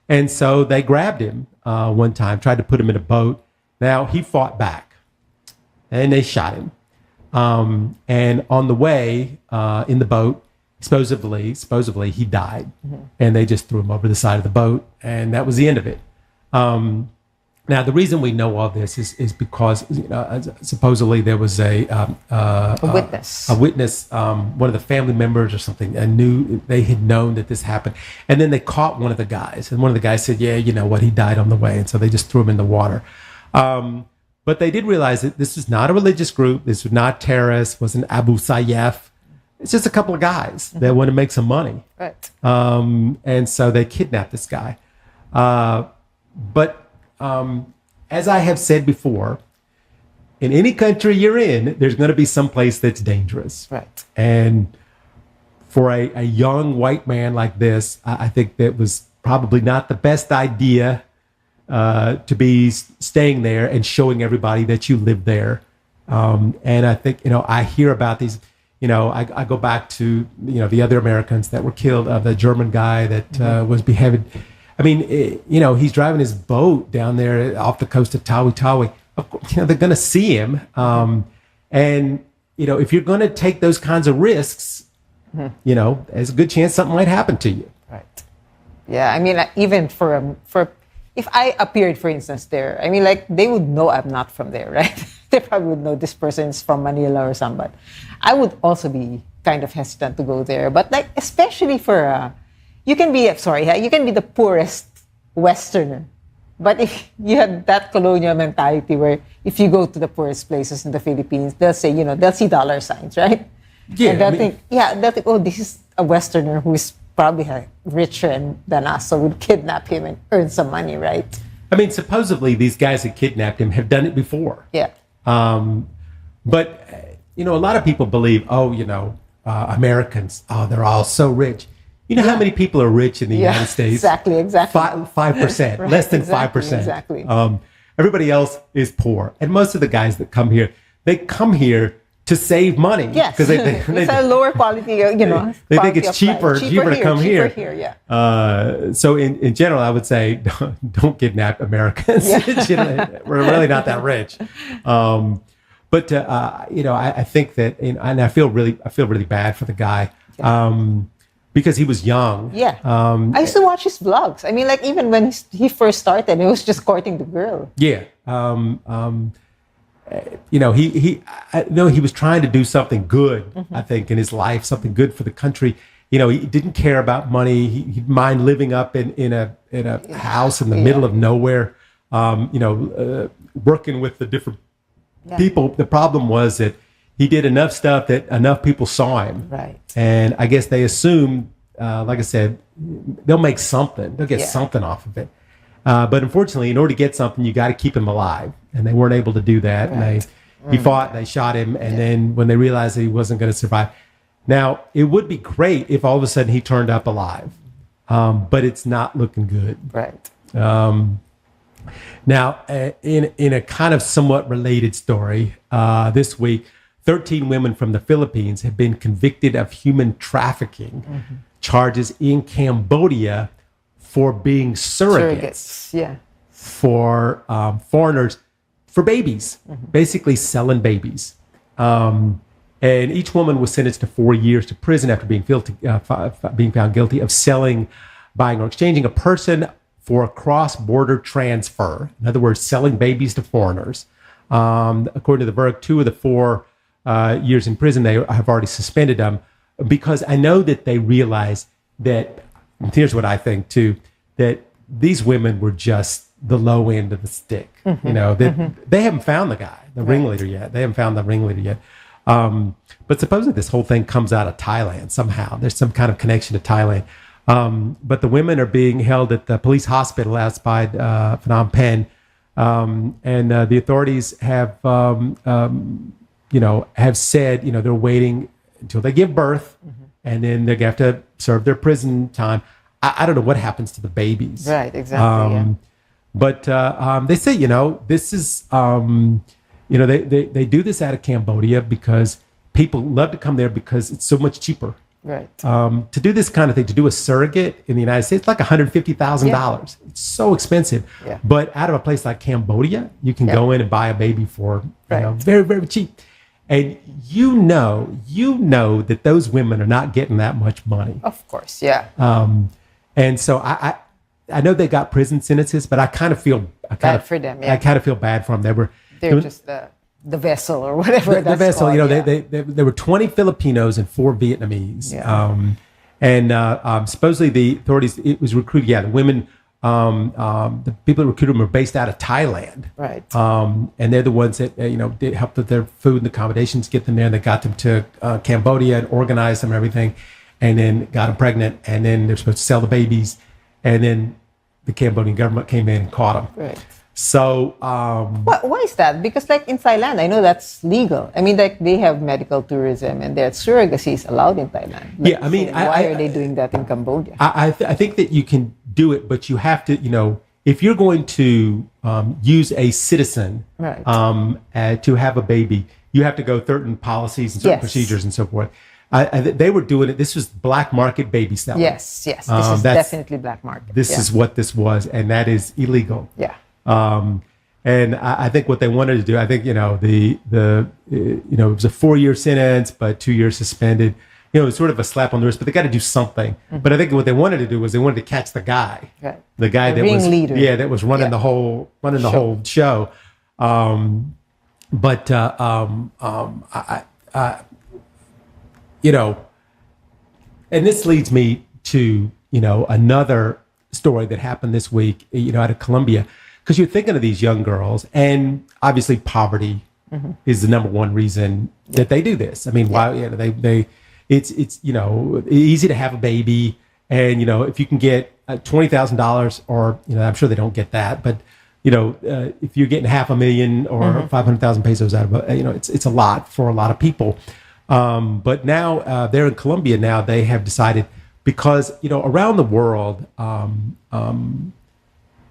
B: And so they grabbed him one time, tried to put him in a boat. Now, he fought back. And they shot him. And on the way in the boat, supposedly he died. And they just threw him over the side of the boat. And that was the end of it. Now, the reason we know all this is because supposedly there was a
D: witness.
B: A witness, one of the family members or something, and they had known that this happened. And then they caught one of the guys. And one of the guys said, yeah, you know what, he died on the way. And so they just threw him in the water. But they did realize that this was not a religious group. This was not terrorists. Wasn't Abu Sayyaf. It's just a couple of guys that want to make some money.
D: Right.
B: And so they kidnapped this guy. But as I have said before, in any country you're in, there's going to be some place that's dangerous.
D: Right.
B: And for a young white man like this, I think that was probably not the best idea to be staying there and showing everybody that you live there. And I think, I hear about these, I go back to, the other Americans that were killed, the German guy that was beheaded. I mean, he's driving his boat down there off the coast of 𝗪𝗪𝗱. Of course, they're going to see him. And, if you're going to take those kinds of risks, there's a good chance something might happen to you.
D: Right. Yeah, I mean, even for if I appeared, for instance, there, I mean, like, they would know I'm not from there, right? They probably would know this person is from Manila or something. But I would also be kind of hesitant to go there. But, like, especially for... you can be the poorest Westerner. But if you have that colonial mentality where if you go to the poorest places in the Philippines, they'll say, they'll see dollar signs, right?
B: Yeah.
D: And they'll think, oh, this is a Westerner who is probably richer than us, so we'll kidnap him and earn some money, right?
B: I mean, supposedly these guys that kidnapped him have done it before.
D: Yeah.
B: But, a lot of people believe, Americans, they're all so rich. You know how many people are rich in the United States?
D: Exactly.
B: 5%,
D: right,
B: less than 5%.
D: Exactly.
B: Everybody else is poor. And most of the guys that come here, they come here to save money.
D: Yes,
B: because
D: it's a lower quality,
B: they think it's cheaper to come here. So in general, I would say don't kidnap Americans. Yeah. We're really not that rich. But I think that, and I feel really bad for the guy. Because he was young. Yeah.
D: I used to watch his vlogs. I mean, like, even when he first started, he was just courting the girl.
B: Yeah. He was trying to do something good, I think, in his life, something good for the country. He didn't care about money. He'd mind living up in a house in the middle of nowhere, working with the different people. The problem was that he did enough stuff that enough people saw him.
D: Right.
B: And I guess they assumed, like I said, they'll make something. They'll get something off of it. But unfortunately, in order to get something, you got to keep him alive. And they weren't able to do that. Right. And he fought, they shot him. And then when they realized that he wasn't going to survive. Now, it would be great if all of a sudden he turned up alive. But it's not looking good.
D: Right.
B: Now, in a kind of somewhat related story, this week, 13 women from the Philippines have been convicted of human trafficking charges in Cambodia for being surrogates. For foreigners, for babies, basically selling babies. And each woman was sentenced to 4 years to prison after being found guilty of selling, buying, or exchanging a person for a cross-border transfer. In other words, selling babies to foreigners. According to the verdict, 2 of the 4 years in prison, they have already suspended them because I know that they realize that, here's what I think too, that these women were just the low end of the stick. They haven't found the guy, the ringleader yet. They haven't found the ringleader yet. But supposedly this whole thing comes out of Thailand somehow. There's some kind of connection to Thailand. But the women are being held at the police hospital outside Phnom Penh. And the authorities have said, they're waiting until they give birth, and then they have to serve their prison time. I don't know what happens to the babies.
D: Right, exactly.
B: But they say, this is, they do this out of Cambodia because people love to come there because it's so much cheaper.
D: Right.
B: To do this kind of thing, to do a surrogate in the United States, it's like $150,000.
D: Yeah.
B: It's so expensive.
D: Yeah.
B: But out of a place like Cambodia, you can go in and buy a baby for very, very cheap. And you know that those women are not getting that much money.
D: Of course, yeah.
B: And so I know they got prison sentences, but I kind of feel
D: bad for them. Yeah.
B: I kind of feel bad for them.
D: They're just the vessel or whatever.
B: The vessel.
D: Called,
B: there were 20 Filipinos and 4 Vietnamese.
D: Yeah.
B: Supposedly the authorities, it was recruited. Yeah, the women, the people that recruited them were based out of Thailand.
D: Right.
B: And they're the ones that did help with their food and accommodations, get them there, and they got them to Cambodia and organized them and everything, and then got them pregnant, and then they're supposed to sell the babies, and then the Cambodian government came in and caught them.
D: Right.
B: So,
D: why is that? Because like in Thailand, I know that's legal. I mean, like they have medical tourism and their surrogacy is allowed in Thailand.
B: Yeah, I mean,
D: why are they doing that in Cambodia?
B: I think that you can do it, but you have to, if you're going to use a citizen to have a baby, you have to go certain policies and certain procedures and so forth. They were doing it. This was black market baby selling.
D: Yes. This is definitely black market.
B: This is what this was, and that is illegal.
D: Yeah.
B: And I think what they wanted to do, I think, it was a 4-year sentence, but 2 years suspended. It was sort of a slap on the wrist, but they got to do something. Mm-hmm. But I think what they wanted to do was they wanted to catch the guy, the guy that was
D: leader.
B: that was running the whole show. And this leads me to another story that happened this week, out of Colombia. Because you're thinking of these young girls, and obviously poverty is the number one reason that they do this. I mean, why? It's easy to have a baby, and if you can get $20,000, or I'm sure they don't get that, but if you're getting $500,000 or 500,000 pesos out of it, it's a lot for a lot of people. But now they're in Colombia. Now they have decided, because around the world.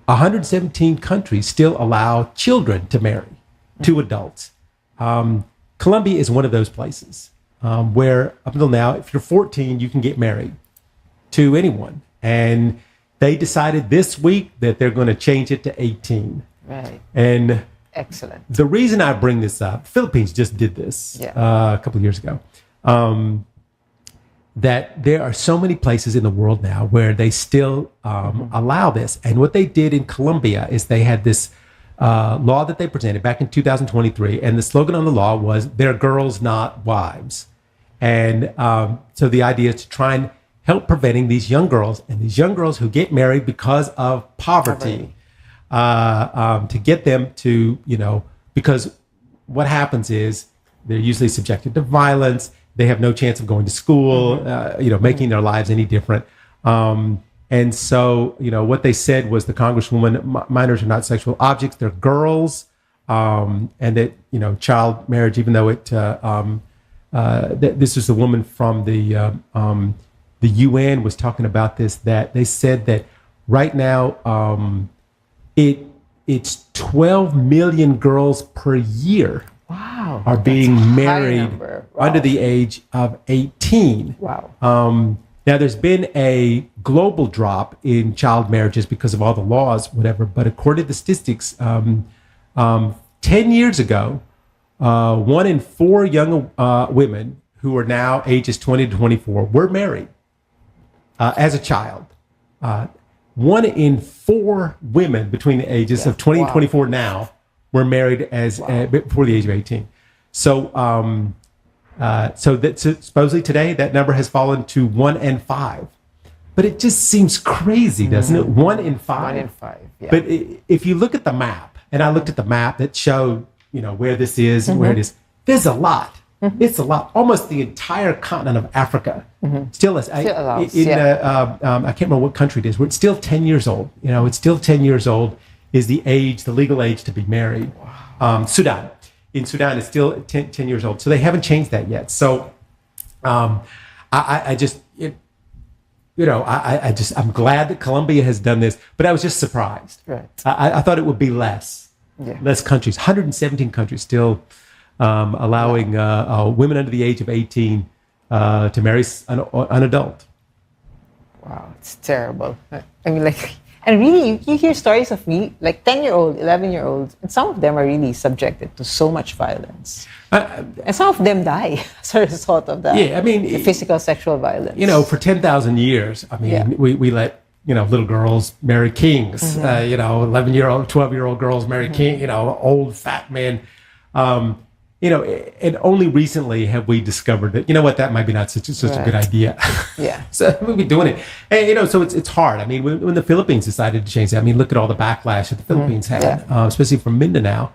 B: 117 countries still allow children to marry to adults. Colombia is one of those places where up until now, if you're 14, you can get married to anyone. And they decided this week that they're going to change it to 18.
D: Right.
B: And
D: excellent.
B: The reason I bring this up, Philippines just did this a couple of years ago. That there are so many places in the world now where they still allow this. And what they did in Colombia is they had this law that they presented back in 2023. And the slogan on the law was, "They're girls, not wives." And so the idea is to try and help preventing these young girls who get married because of poverty, to get them to, because what happens is they're usually subjected to violence. They have no chance of going to school, making their lives any different. And so, what they said was, the Congresswoman, minors are not sexual objects, they're girls. And that, child marriage, even though this is the woman from the UN was talking about this, that they said that right now it's 12 million girls per year.
D: Wow.
B: Are being married under the age of 18.
D: Wow.
B: Now, there's been a global drop in child marriages because of all the laws, whatever. But according to the statistics, 10 years ago, 1 in 4 young women who are now ages 20 to 24 were married as a child. 1 in 4 women between the ages of 20 and 24 now were married as before the age of 18. So, supposedly today that number has fallen to 1 in 5. But it just seems crazy, doesn't it? 1 in 5.
D: 1 in 5. Yeah.
B: But if you look at the map, and I looked at the map that showed, where this is and where it is, there's a lot. It's a lot. Almost the entire continent of Africa still is. I can't remember what country it is. Where it's still 10 years old. It's still 10 years old. Is the legal age to be married. Sudan. In Sudan, it's still 10 years old. So they haven't changed that yet. So I'm glad that Colombia has done this, but I was just surprised.
D: Right.
B: I thought it would be less countries. 117 countries still allowing women under the age of 18 to marry an adult.
D: Wow, it's terrible. I mean, like, and really, you hear stories of 10-year-old, 11-year-olds, and some of them are really subjected to so much violence. And some of them die as a result of that.
B: Yeah, I mean,
D: the physical, sexual violence.
B: For 10,000 years, I mean, we let, little girls marry kings, 11-year-old, 12-year-old girls marry king, old fat men. And only recently have we discovered that, that might be not such a good idea.
D: Yeah.
B: So we'll be doing it. And, so it's hard. I mean, when the Philippines decided to change that, I mean, look at all the backlash that the Philippines had, especially from Mindanao.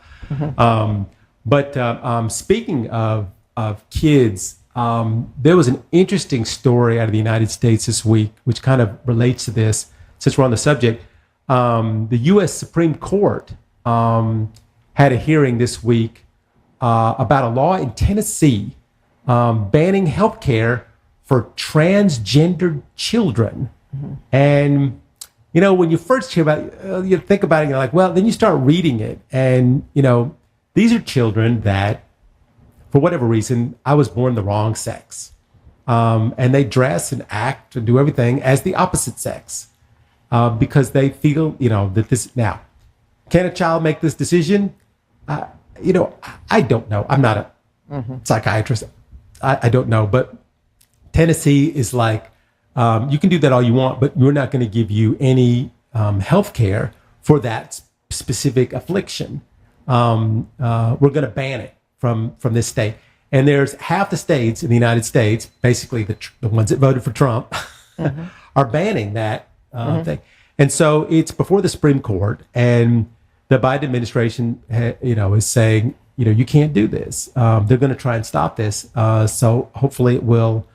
B: But speaking of kids, there was an interesting story out of the United States this week, which kind of relates to this, since we're on the subject. The U.S. Supreme Court had a hearing this week about a law in Tennessee banning health care for transgendered children. And, when you first hear about it, you think about it, you're like, well, then you start reading it. And, these are children that, for whatever reason, I was born the wrong sex. And they dress and act and do everything as the opposite sex because they feel, that this. Now, can a child make this decision? I don't know. I'm not a psychiatrist. I don't know. But Tennessee is like, you can do that all you want, but we're not going to give you any health care for that specific affliction. We're going to ban it from this state. And there's half the states in the United States, basically the ones that voted for Trump, are banning that thing. And so it's before the Supreme Court, and the Biden administration, is saying, you can't do this. They're going to try and stop this. So hopefully it will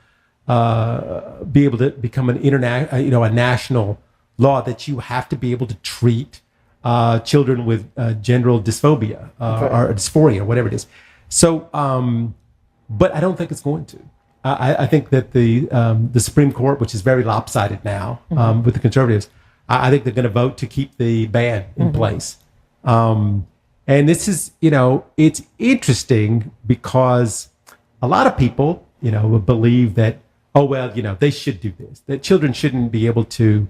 B: be able to become a national law that you have to be able to treat children with gender dysphoria or dysphoria, whatever it is. So, but I don't think it's going to. I think that the Supreme Court, which is very lopsided now with the conservatives, I think they're going to vote to keep the ban in place. And this is, it's interesting because a lot of people, believe that, oh, well, they should do this, that children shouldn't be able to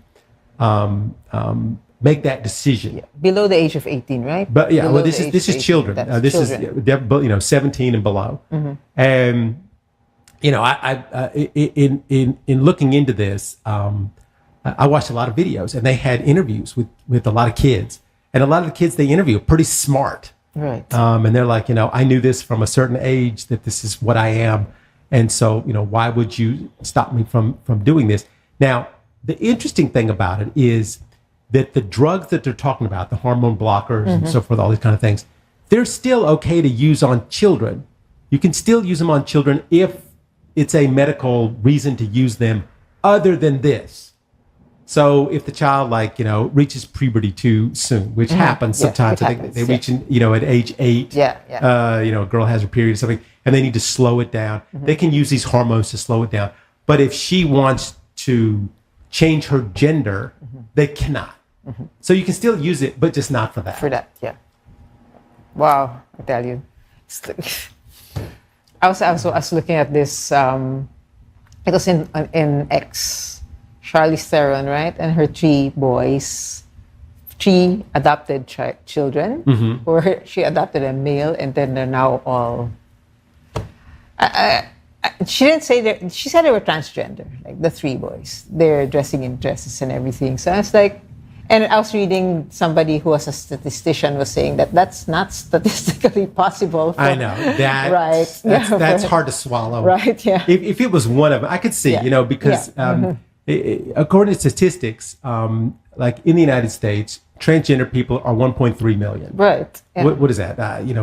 B: make that decision.
D: Yeah. Below the age of 18, right?
B: But yeah,
D: Below
B: well, this is children. This
D: children.
B: is 17 and below. And, I in looking into this, I watched a lot of videos, and they had interviews with a lot of kids. And a lot of the kids they interview are pretty smart.
D: Right.
B: And they're like, I knew this from a certain age, that this is what I am. And so, why would you stop me from doing this? Now, the interesting thing about it is that the drugs that they're talking about, the hormone blockers and so forth, all these kind of things, they're still okay to use on children. You can still use them on children if it's a medical reason to use them other than this. So if the child, reaches puberty too soon, which happens sometimes, I think they reach, at age 8, a girl has her period or something, and they need to slow it down. They can use these hormones to slow it down. But if she wants to change her gender, they cannot. So you can still use it, but just not for that.
D: For that, yeah. Wow, I tell you. I was looking at this, it was in X. Charlize Theron, right? And her 3 boys, 3 adopted children, or she adopted a male, and then they're now all. She didn't say that. She said they were transgender, like the 3 boys. They're dressing in dresses and everything. So I was like, and I was reading somebody who was a statistician was saying that that's not statistically possible.
B: I know that.
D: Right.
B: That's hard to swallow.
D: Right. Yeah.
B: If it was one of them, I could see, because. According to statistics, like in the United States, transgender people are 1.3 million.
D: Right. Yeah.
B: What is that?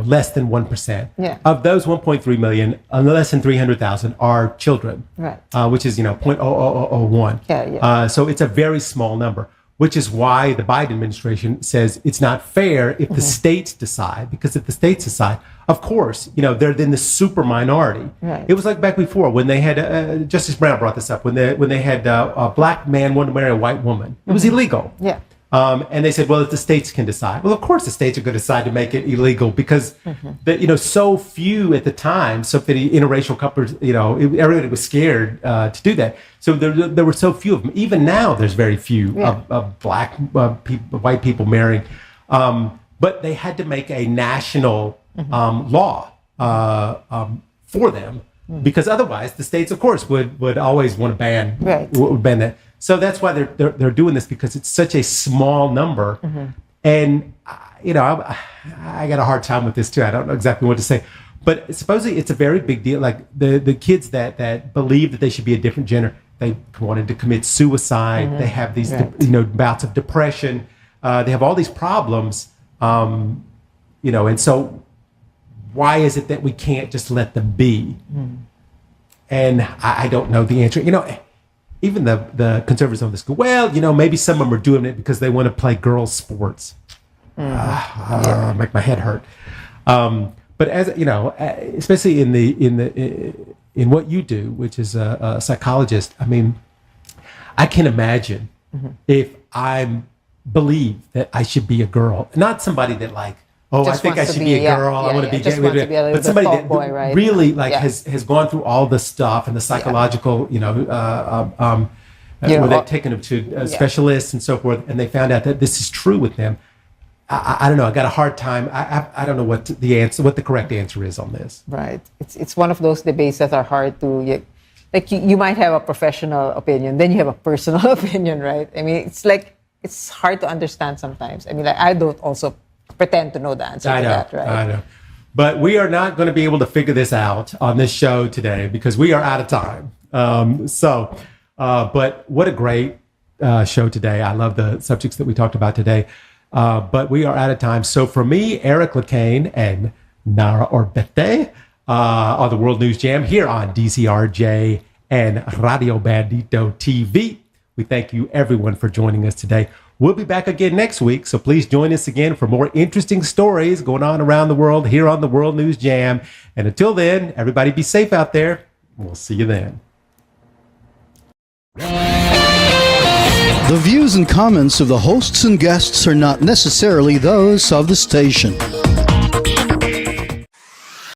B: Less than 1%.
D: Yeah.
B: Of those 1.3 million, less than 300,000 are children.
D: Right.
B: Which is 0.0001.
D: Yeah.
B: So it's a very small number. which is why the Biden administration says it's not fair if the states decide, because if the states decide, of course, they're then the super minority.
D: Right.
B: It was like back before when they had, Justice Brown brought this up, when they had a black man wanted to marry a white woman. It was illegal.
D: Yeah.
B: And they said, well, if the states can decide. Well, of course, the states are going to decide to make it illegal because, so few at the time, so many interracial couples, everybody was scared to do that. So there were so few of them. Even now, there's very few of black white people marrying. But they had to make a national law for them because otherwise the states, of course, would always want to ban that. So that's why they're doing this, because it's such a small number. And, I got a hard time with this too. I don't know exactly what to say. But supposedly it's a very big deal. Like the kids that believe that they should be a different gender, they wanted to commit suicide. They have these, bouts of depression. They have all these problems, and so why is it that we can't just let them be? And I don't know the answer. Even the conservatives on this go, well, maybe some of them are doing it because they want to play girls' sports. Make my head hurt. But as especially in what you do, which is a psychologist, I mean, I can imagine if I believe that I should be a girl, not somebody that I think I should be a girl. I want to be gay, but somebody that really has gone through all the stuff and the psychological, where they've taken them to specialists and so forth, and they found out that this is true with them. I don't know. I got a hard time. I don't know what the correct answer is on this.
D: Right. It's one of those debates that are hard to you might have a professional opinion, then you have a personal opinion, right? I mean, it's hard to understand sometimes. I mean, I don't also pretend to know the answer to that, right?
B: I know. But we are not going to be able to figure this out on this show today because we are out of time. But what a great show today. I love the subjects that we talked about today. But we are out of time. So for me, Eric LeCain and 𝗪cie𝗿𝗱𝗱 on the World News Jam here on DCRJ and Radio Bandito TV, we thank you everyone for joining us today. We'll be back again next week, so please join us again for more interesting stories going on around the world here on the World News Jam. And until then, everybody be safe out there. We'll see you then.
A: The views and comments of the hosts and guests are not necessarily those of the station.